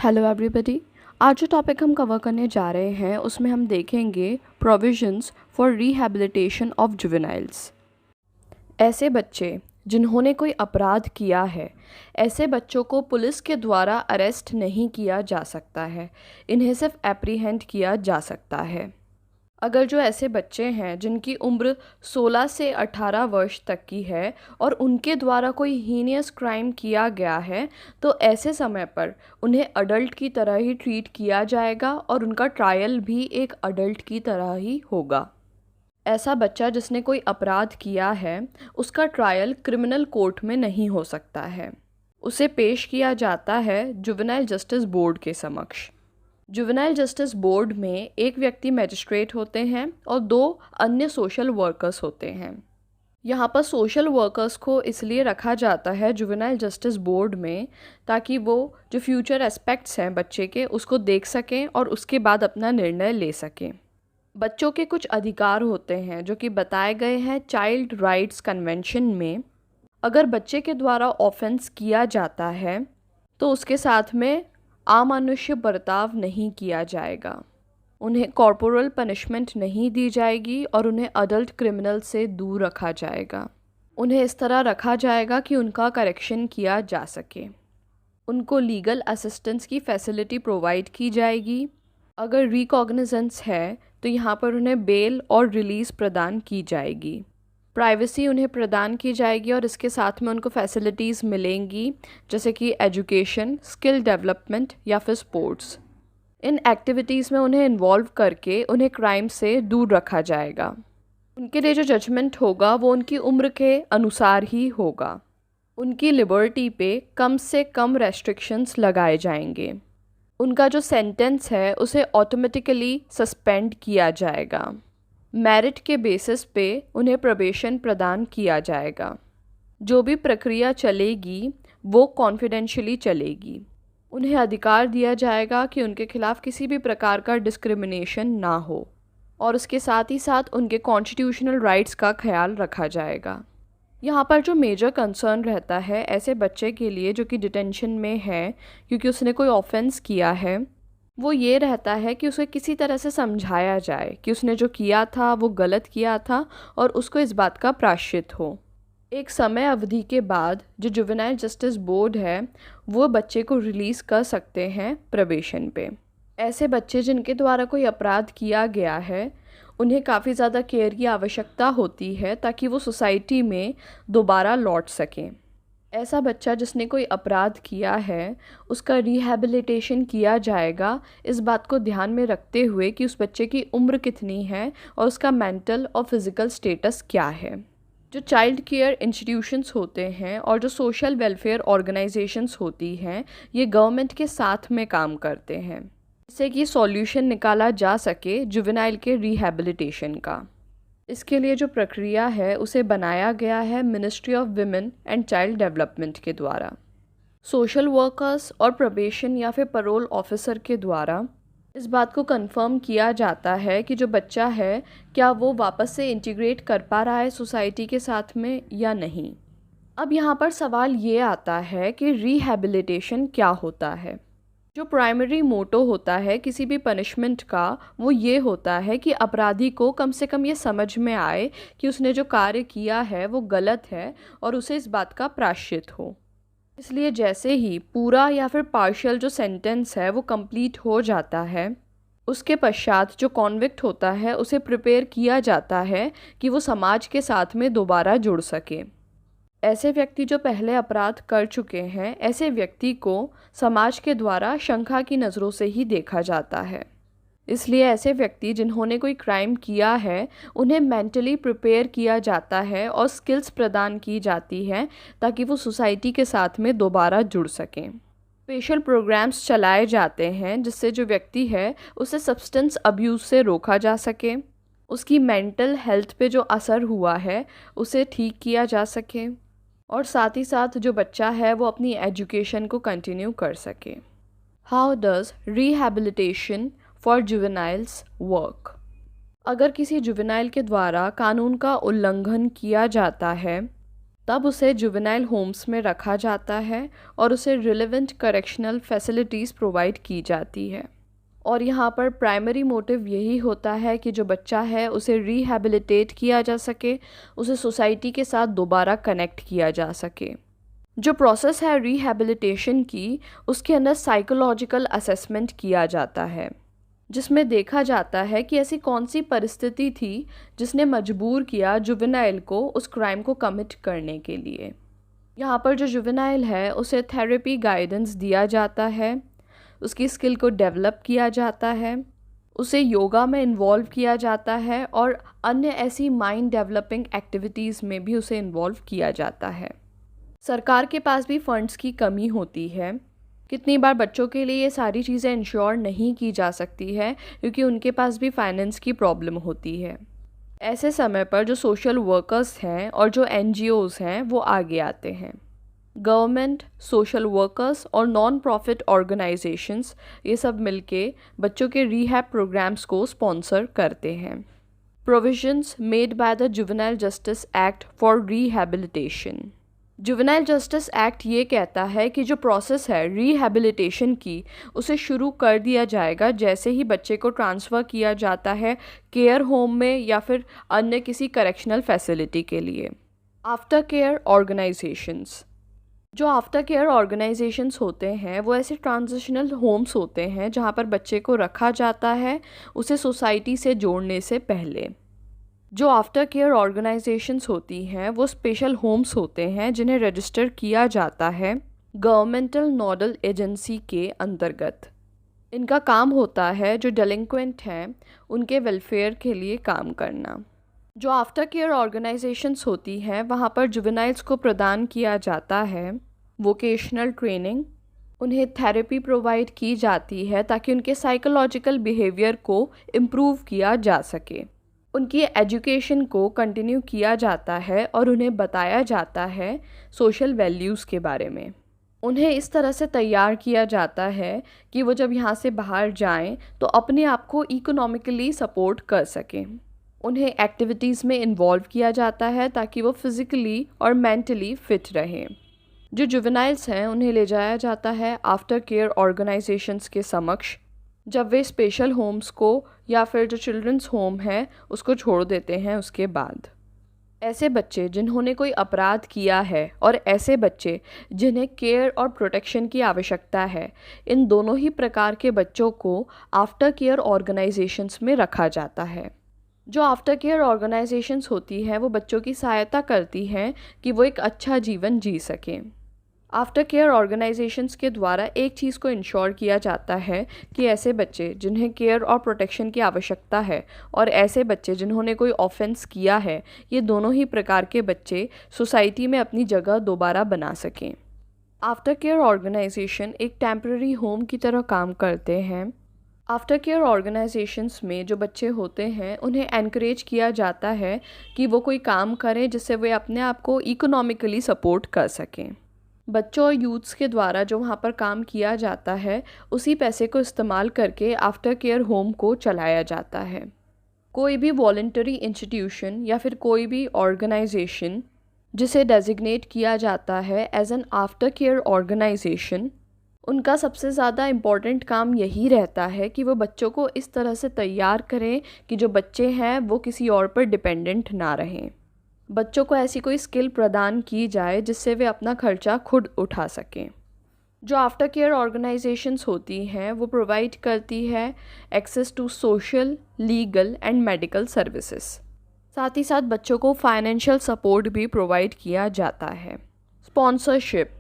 Hello everybody. आज जो topic हम कवर करने जा रहे हैं उसमें हम देखेंगे provisions for rehabilitation of juveniles. ऐसे बच्चे जिन्होंने कोई अपराध किया है, ऐसे बच्चों को पुलिस के द्वारा अरेस्ट नहीं किया जा सकता है, इन्हें सिर्फ एप्रीहेंड किया जा सकता है। अगर जो ऐसे बच्चे हैं जिनकी उम्र 16 से 18 वर्ष तक की है और उनके द्वारा कोई हीनियस क्राइम किया गया है, तो ऐसे समय पर उन्हें अडल्ट की तरह ही ट्रीट किया जाएगा और उनका ट्रायल भी एक अडल्ट की तरह ही होगा। ऐसा बच्चा जिसने कोई अपराध किया है, उसका ट्रायल क्रिमिनल कोर्ट में नहीं हो सकता है। उसे पेश किया जाता है जुवेनाइल जस्टिस बोर्ड के समक्ष। जुवेनाइल जस्टिस बोर्ड में एक व्यक्ति मैजिस्ट्रेट होते हैं और 2 अन्य सोशल वर्कर्स होते हैं। यहाँ पर सोशल वर्कर्स को इसलिए रखा जाता है जुवेनाइल जस्टिस बोर्ड में ताकि वो जो फ्यूचर एस्पेक्ट्स हैं बच्चे के उसको देख सकें और उसके बाद अपना निर्णय ले सकें। बच्चों के कुछ अधिकार होते हैं जो कि बताए गए हैं चाइल्ड राइट्स कन्वेंशन में। अगर बच्चे के द्वारा ऑफेंस किया जाता है तो उसके साथ में अमानुष्य बर्ताव नहीं किया जाएगा, उन्हें कॉर्पोरल पनिशमेंट नहीं दी जाएगी और उन्हें अडल्ट क्रिमिनल से दूर रखा जाएगा। उन्हें इस तरह रखा जाएगा कि उनका करेक्शन किया जा सके। उनको लीगल असिस्टेंस की फैसिलिटी प्रोवाइड की जाएगी। अगर रिकॉग्निजेंस है तो यहाँ पर उन्हें बेल और रिलीज़ प्रदान की जाएगी। प्राइवेसी उन्हें प्रदान की जाएगी और इसके साथ में उनको फैसिलिटीज़ मिलेंगी जैसे कि एजुकेशन, स्किल डेवलपमेंट या फिर स्पोर्ट्स। इन एक्टिविटीज़ में उन्हें इन्वॉल्व करके उन्हें क्राइम से दूर रखा जाएगा। उनके लिए जो जजमेंट होगा वो उनकी उम्र के अनुसार ही होगा। उनकी लिबर्टी पे कम से कम रेस्ट्रिक्शंस लगाए जाएंगे। उनका जो सेंटेंस है उसे ऑटोमेटिकली सस्पेंड किया जाएगा। मेरिट के बेसिस पे उन्हें प्रोबेशन प्रदान किया जाएगा। जो भी प्रक्रिया चलेगी वो कॉन्फिडेंशियली चलेगी। उन्हें अधिकार दिया जाएगा कि उनके खिलाफ़ किसी भी प्रकार का डिस्क्रिमिनेशन ना हो और उसके साथ ही साथ उनके कॉन्स्टिट्यूशनल राइट्स का ख्याल रखा जाएगा। यहाँ पर जो मेजर कंसर्न रहता है ऐसे बच्चे के लिए जो कि डिटेंशन में है क्योंकि उसने कोई ऑफेंस किया है, वो ये रहता है कि उसे किसी तरह से समझाया जाए कि उसने जो किया था वो गलत किया था और उसको इस बात का प्रायश्चित हो। एक समय अवधि के बाद जो जुवेनाइल जस्टिस बोर्ड है वो बच्चे को रिलीज़ कर सकते हैं प्रोबेशन पे। ऐसे बच्चे जिनके द्वारा कोई अपराध किया गया है उन्हें काफ़ी ज़्यादा केयर की आवश्यकता होती है ताकि वो सोसाइटी में दोबारा लौट सकें। ऐसा बच्चा जिसने कोई अपराध किया है उसका रिहैबिलिटेशन किया जाएगा इस बात को ध्यान में रखते हुए कि उस बच्चे की उम्र कितनी है और उसका मेंटल और फिज़िकल स्टेटस क्या है। जो चाइल्ड केयर इंस्टीट्यूशंस होते हैं और जो सोशल वेलफेयर ऑर्गेनाइजेशंस होती हैं ये गवर्नमेंट के साथ में काम करते हैं जिससे कि सॉल्यूशन निकाला जा सके जुवेनाइल के रिहैबिलिटेशन का। इसके लिए जो प्रक्रिया है उसे बनाया गया है ministry of women and child development के द्वारा। सोशल वर्कर्स और प्रोबेशन या फिर पैरोल ऑफिसर के द्वारा इस बात को कंफर्म किया जाता है कि जो बच्चा है क्या वो वापस से इंटीग्रेट कर पा रहा है सोसाइटी के साथ में या नहीं। अब यहाँ पर सवाल ये आता है कि रिहैबिलिटेशन क्या होता है। जो प्राइमरी मोटो होता है किसी भी पनिशमेंट का वो ये होता है कि अपराधी को कम से कम ये समझ में आए कि उसने जो कार्य किया है वो गलत है और उसे इस बात का प्रायश्चित हो। इसलिए जैसे ही पूरा या फिर पार्शियल जो सेंटेंस है वो कंप्लीट हो जाता है उसके पश्चात जो कॉन्विक्ट होता है उसे प्रिपेयर किया जाता है कि वो समाज के साथ में दोबारा जुड़ सके। ऐसे व्यक्ति जो पहले अपराध कर चुके हैं ऐसे व्यक्ति को समाज के द्वारा शंका की नज़रों से ही देखा जाता है। इसलिए ऐसे व्यक्ति जिन्होंने कोई क्राइम किया है उन्हें मेंटली प्रिपेयर किया जाता है और स्किल्स प्रदान की जाती है ताकि वो सोसाइटी के साथ में दोबारा जुड़ सकें। स्पेशल प्रोग्राम्स चलाए जाते हैं जिससे जो व्यक्ति है उसे सब्सटेंस अब्यूज़ से रोका जा सके, उसकी मेंटल हेल्थ पे जो असर हुआ है उसे ठीक किया जा सके और साथ ही साथ जो बच्चा है वो अपनी एजुकेशन को कंटिन्यू कर सके। How does rehabilitation for juveniles work. अगर किसी जुवेनाइल के द्वारा कानून का उल्लंघन किया जाता है तब उसे जुवेनाइल होम्स में रखा जाता है और उसे रिलेवेंट करेक्शनल फैसिलिटीज़ प्रोवाइड की जाती है। और यहाँ पर प्राइमरी मोटिव यही होता है कि जो बच्चा है उसे रिहैबिलिटेट किया जा सके, उसे सोसाइटी के साथ दोबारा कनेक्ट किया जा सके। जो प्रोसेस है रिहैबिलिटेशन की, उसके अंदर साइकोलॉजिकल असेसमेंट किया जाता है, जिसमें देखा जाता है कि ऐसी कौन सी परिस्थिति थी जिसने मजबूर किया जुवेनाइल को उस क्राइम को कमिट करने के लिए। यहाँ पर जो जुवेनाइल है उसे थेरेपी गाइडेंस दिया जाता है, उसकी स्किल को डेवलप किया जाता है, उसे योगा में इन्वॉल्व किया जाता है और अन्य ऐसी माइंड डेवलपिंग एक्टिविटीज़ में भी उसे इन्वॉल्व किया जाता है। सरकार के पास भी फंड्स की कमी होती है। कितनी बार बच्चों के लिए ये सारी चीज़ें इंश्योर नहीं की जा सकती है क्योंकि उनके पास भी फाइनेंस की प्रॉब्लम होती है। ऐसे समय पर जो सोशल वर्कर्स हैं और जो NGOs हैं वो आगे आते हैं। गवर्नमेंट, सोशल वर्कर्स और नॉन प्रॉफिट ऑर्गेनाइजेशंस ये सब मिलके बच्चों के रिहैब प्रोग्राम्स को स्पॉन्सर करते हैं। Provisions made by the juvenile justice act for rehabilitation. Juvenile justice act ये कहता है कि जो प्रोसेस है रिहैबिलिटेशन की, उसे शुरू कर दिया जाएगा जैसे ही बच्चे को ट्रांसफ़र किया जाता है केयर होम में या फिर अन्य किसी करेक्शनल फैसिलिटी के लिए। आफ्टर केयर ऑर्गेनाइजेशंस, जो आफ्टर केयर ऑर्गेनाइजेशंस होते हैं वो ऐसे ट्रांजिशनल होम्स होते हैं जहाँ पर बच्चे को रखा जाता है उसे सोसाइटी से जोड़ने से पहले। जो आफ्टर केयर ऑर्गेनाइजेशंस होती हैं वो स्पेशल होम्स होते हैं जिन्हें रजिस्टर किया जाता है गवर्नमेंटल नोडल एजेंसी के अंतर्गत। इनका काम होता है जो डेलिंक्वेंट हैं उनके वेलफेयर के लिए काम करना। जो आफ्टर केयर ऑर्गेनाइजेशंस होती हैं वहाँ पर जुवेनाइल्स को प्रदान किया जाता है वोकेशनल ट्रेनिंग, उन्हें थेरेपी प्रोवाइड की जाती है ताकि उनके साइकोलॉजिकल बिहेवियर को इम्प्रूव किया जा सके। उनकी एजुकेशन को कंटिन्यू किया जाता है और उन्हें बताया जाता है सोशल वैल्यूज़ के बारे में। उन्हें इस तरह से तैयार किया जाता है कि वो जब यहाँ से बाहर जाएं तो अपने आप को इकोनॉमिकली सपोर्ट कर सकें। उन्हें एक्टिविटीज़ में इन्वॉल्व किया जाता है ताकि वो फिज़िकली और मेंटली फिट रहें। जो जुवेनाइल्स हैं उन्हें ले जाया जाता है आफ्टर केयर ऑर्गेनाइजेशंस के समक्ष जब वे स्पेशल होम्स को या फिर जो चिल्ड्रंस होम है उसको छोड़ देते हैं। उसके बाद ऐसे बच्चे जिन्होंने कोई अपराध किया है और ऐसे बच्चे जिन्हें केयर और प्रोटेक्शन की आवश्यकता है, इन दोनों ही प्रकार के बच्चों को आफ्टर केयर ऑर्गेनाइजेशंस में रखा जाता है। जो आफ्टर केयर ऑर्गेनाइजेशंस होती हैं वो बच्चों की सहायता करती हैं कि वो एक अच्छा जीवन जी सकें। आफ्टर केयर ऑर्गेनाइजेशंस के द्वारा एक चीज़ को इंश्योर किया जाता है कि ऐसे बच्चे जिन्हें केयर और प्रोटेक्शन की आवश्यकता है और ऐसे बच्चे जिन्होंने कोई ऑफेंस किया है, ये दोनों ही प्रकार के बच्चे सोसाइटी में अपनी जगह दोबारा बना सकें। आफ्टर केयर ऑर्गेनाइजेशन एक टेम्पररी होम की तरह काम करते हैं। आफ्टर केयर ऑर्गेनाइजेशंस में जो बच्चे होते हैं उन्हें एनकरेज किया जाता है कि वो कोई काम करें जिससे वे अपने आप को इकोनॉमिकली सपोर्ट कर सकें। बच्चों और यूथ्स के द्वारा जो वहाँ पर काम किया जाता है उसी पैसे को इस्तेमाल करके आफ्टर केयर होम को चलाया जाता है। कोई भी वॉलंटरी इंस्टीट्यूशन या फिर कोई भी ऑर्गेनाइजेशन जिसे डेजिग्नेट किया जाता है as an aftercare organization, उनका सबसे ज़्यादा इम्पॉर्टेंट काम यही रहता है कि वो बच्चों को इस तरह से तैयार करें कि जो बच्चे हैं वो किसी और पर डिपेंडेंट ना रहें। बच्चों को ऐसी कोई स्किल प्रदान की जाए जिससे वे अपना खर्चा खुद उठा सकें। जो आफ्टर केयर ऑर्गेनाइजेशंस होती हैं वो प्रोवाइड करती है access to social, legal and medical services. साथ ही साथ बच्चों को फाइनेंशियल सपोर्ट भी प्रोवाइड किया जाता है। स्पॉन्सरशिप,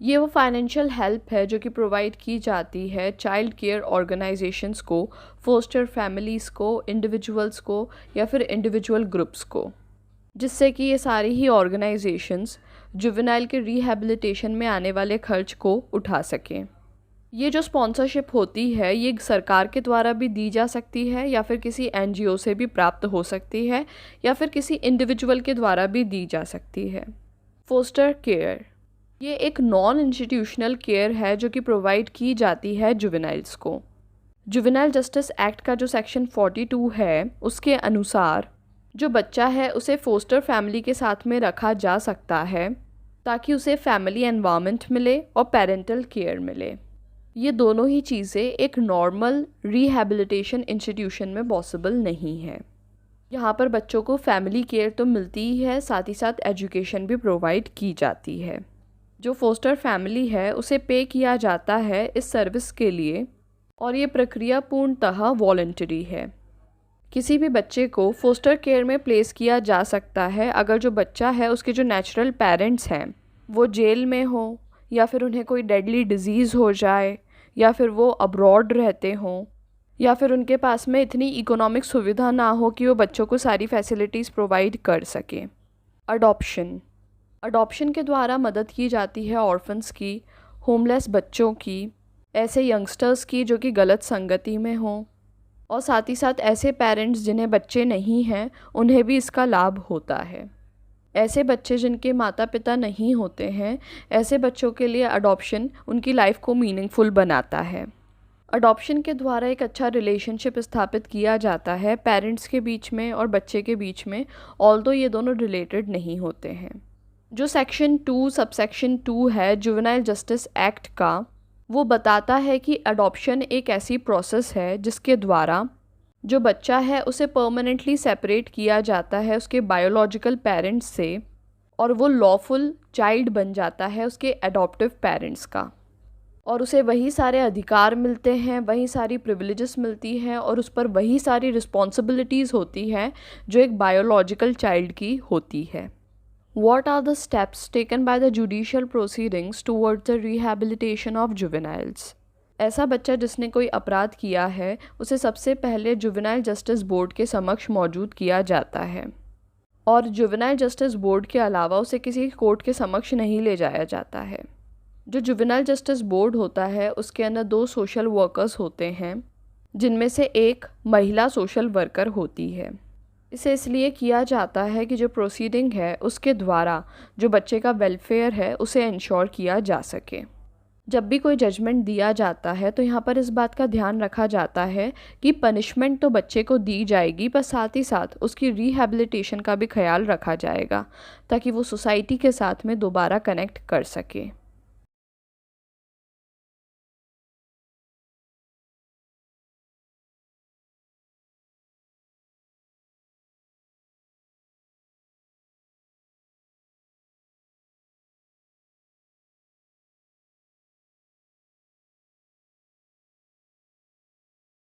ये वो फाइनेंशियल हेल्प है जो कि प्रोवाइड की जाती है चाइल्ड केयर ऑर्गेनाइजेशंस को, फोस्टर फैमिलीज़ को, इंडिविजुअल्स को या फिर इंडिविजुअल ग्रुप्स को, जिससे कि ये सारी ही ऑर्गेनाइजेशंस जुवेनाइल के रिहैबिलिटेशन में आने वाले खर्च को उठा सकें। ये जो स्पॉन्सरशिप होती है ये सरकार के द्वारा भी दी जा सकती है या फिर किसी NGO से भी प्राप्त हो सकती है या फिर किसी इंडिविजुअल के द्वारा भी दी जा सकती है। फोस्टर केयर, ये एक नॉन इंस्टीट्यूशनल केयर है जो कि प्रोवाइड की जाती है जुवेनाइल्स को। जुवेनाइल जस्टिस एक्ट का जो सेक्शन 42 है उसके अनुसार जो बच्चा है उसे फोस्टर फैमिली के साथ में रखा जा सकता है ताकि उसे फैमिली एनवायरनमेंट मिले और पेरेंटल केयर मिले। ये दोनों ही चीज़ें एक नॉर्मल रिहैबिलिटेशन इंस्टीट्यूशन में पॉसिबल नहीं है। यहाँ पर बच्चों को फैमिली केयर तो मिलती ही है, साथ ही साथ एजुकेशन भी प्रोवाइड की जाती है। जो फोस्टर फैमिली है उसे पे किया जाता है इस सर्विस के लिए और ये प्रक्रिया पूर्णतः वॉलंटरी है। किसी भी बच्चे को फोस्टर केयर में प्लेस किया जा सकता है अगर जो बच्चा है उसके जो नेचुरल पेरेंट्स हैं वो जेल में हो, या फिर उन्हें कोई डेडली डिजीज़ हो जाए, या फिर वो अब्रॉड रहते हों, या फिर उनके पास में इतनी इकोनॉमिक सुविधा ना हो कि वो बच्चों को सारी फैसिलिटीज़ प्रोवाइड कर सकें। अडॉप्शन के द्वारा मदद की जाती है ऑर्फन्स की, होमलेस बच्चों की, ऐसे यंगस्टर्स की जो कि गलत संगति में हों, और साथ ही साथ ऐसे पेरेंट्स जिन्हें बच्चे नहीं हैं उन्हें भी इसका लाभ होता है। ऐसे बच्चे जिनके माता पिता नहीं होते हैं, ऐसे बच्चों के लिए अडॉप्शन उनकी लाइफ को मीनिंगफुल बनाता है। अडॉप्शन के द्वारा एक अच्छा रिलेशनशिप स्थापित किया जाता है पेरेंट्स के बीच में और बच्चे के बीच में, ऑल्दो ये दोनों रिलेटेड नहीं होते हैं। जो सेक्शन 2 सबसेक्शन 2 है जुवेनाइल जस्टिस एक्ट का, वो बताता है कि अडॉप्शन एक ऐसी प्रोसेस है जिसके द्वारा जो बच्चा है उसे परमानेंटली सेपरेट किया जाता है उसके बायोलॉजिकल पेरेंट्स से और वो लॉफुल चाइल्ड बन जाता है उसके एडॉप्टिव पेरेंट्स का, और उसे वही सारे अधिकार मिलते हैं, वही सारी प्रिविलेजेस मिलती हैं और उस पर वही सारी रिस्पॉन्सिबिलिटीज़ होती हैं जो एक बायोलॉजिकल चाइल्ड की होती है। What are the steps taken by the judicial proceedings towards the rehabilitation of juveniles? ऐसा बच्चा जिसने कोई अपराध किया है उसे सबसे पहले जुवेनाइल जस्टिस बोर्ड के समक्ष मौजूद किया जाता है, और जुवेनाइल जस्टिस बोर्ड के अलावा उसे किसी कोर्ट के समक्ष नहीं ले जाया जाता है। जो जुवेनाइल जस्टिस बोर्ड होता है उसके अंदर 2 सोशल वर्कर्स होते हैं, जिनमें से एक महिला सोशल वर्कर होती है। इसे इसलिए किया जाता है कि जो प्रोसीडिंग है उसके द्वारा जो बच्चे का वेलफेयर है उसे इंश्योर किया जा सके। जब भी कोई जजमेंट दिया जाता है तो यहाँ पर इस बात का ध्यान रखा जाता है कि पनिशमेंट तो बच्चे को दी जाएगी, पर साथ ही साथ उसकी रिहैबिलिटेशन का भी ख्याल रखा जाएगा ताकि वो सोसाइटी के साथ में दोबारा कनेक्ट कर सके।